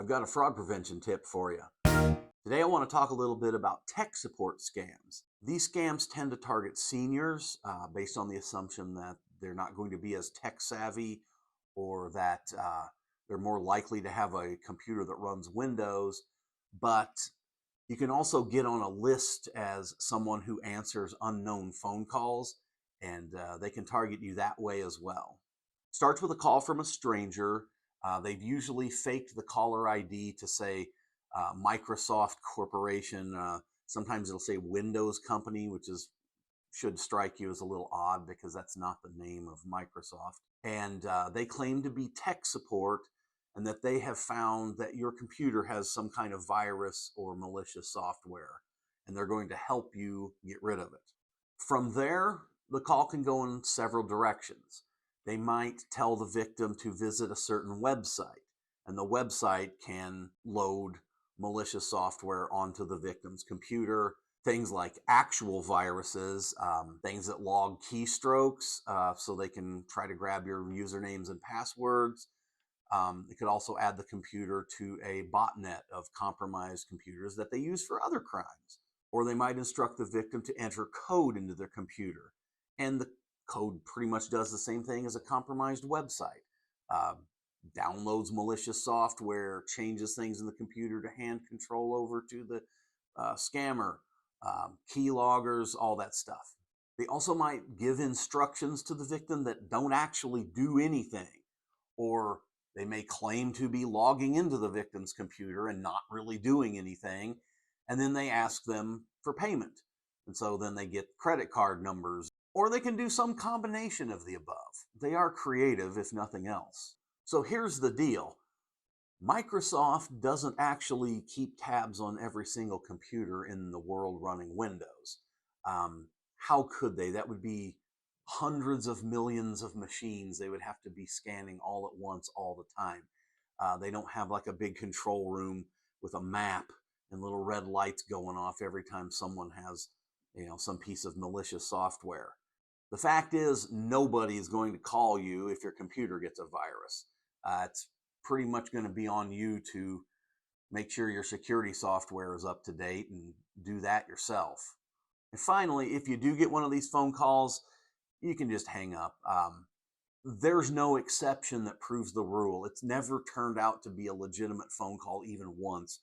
I've got a fraud prevention tip for you. Today, I want to talk a little bit about tech support scams. These scams tend to target seniors based on the assumption that they're not going to be as tech savvy or that they're more likely to have a computer that runs Windows. But you can also get on a list as someone who answers unknown phone calls, and they can target you that way as well. Starts with a call from a stranger. They've usually faked the caller ID to say Microsoft Corporation. Sometimes it'll say Windows Company, which should strike you as a little odd because that's not the name of Microsoft. And they claim to be tech support and that they have found that your computer has some kind of virus or malicious software, and they're going to help you get rid of it. From there, the call can go in several directions. They might tell the victim to visit a certain website, and the website can load malicious software onto the victim's computer. Things like actual viruses, things that log keystrokes so they can try to grab your usernames and passwords. It could also add the computer to a botnet of compromised computers that they use for other crimes. Or they might instruct the victim to enter code into their computer. And the code pretty much does the same thing as a compromised website. Uh, Downloads malicious software, changes things in the computer to hand control over to the scammer, keyloggers, all that stuff. They also might give instructions to the victim that don't actually do anything, or they may claim to be logging into the victim's computer and not really doing anything, and then they ask them for payment. And so then they get credit card numbers, or they can do some combination of the above. They are creative, if nothing else. So here's the deal. Microsoft doesn't actually keep tabs on every single computer in the world running Windows. How could they? That would be hundreds of millions of machines they would have to be scanning all at once, all the time. They don't have like a big control room with a map and little red lights going off every time someone has, some piece of malicious software. The fact is, nobody is going to call you if your computer gets a virus. It's pretty much going to be on you to make sure your security software is up to date and do that yourself. And finally, if you do get one of these phone calls, you can just hang up. There's no exception that proves the rule. It's never turned out to be a legitimate phone call even once.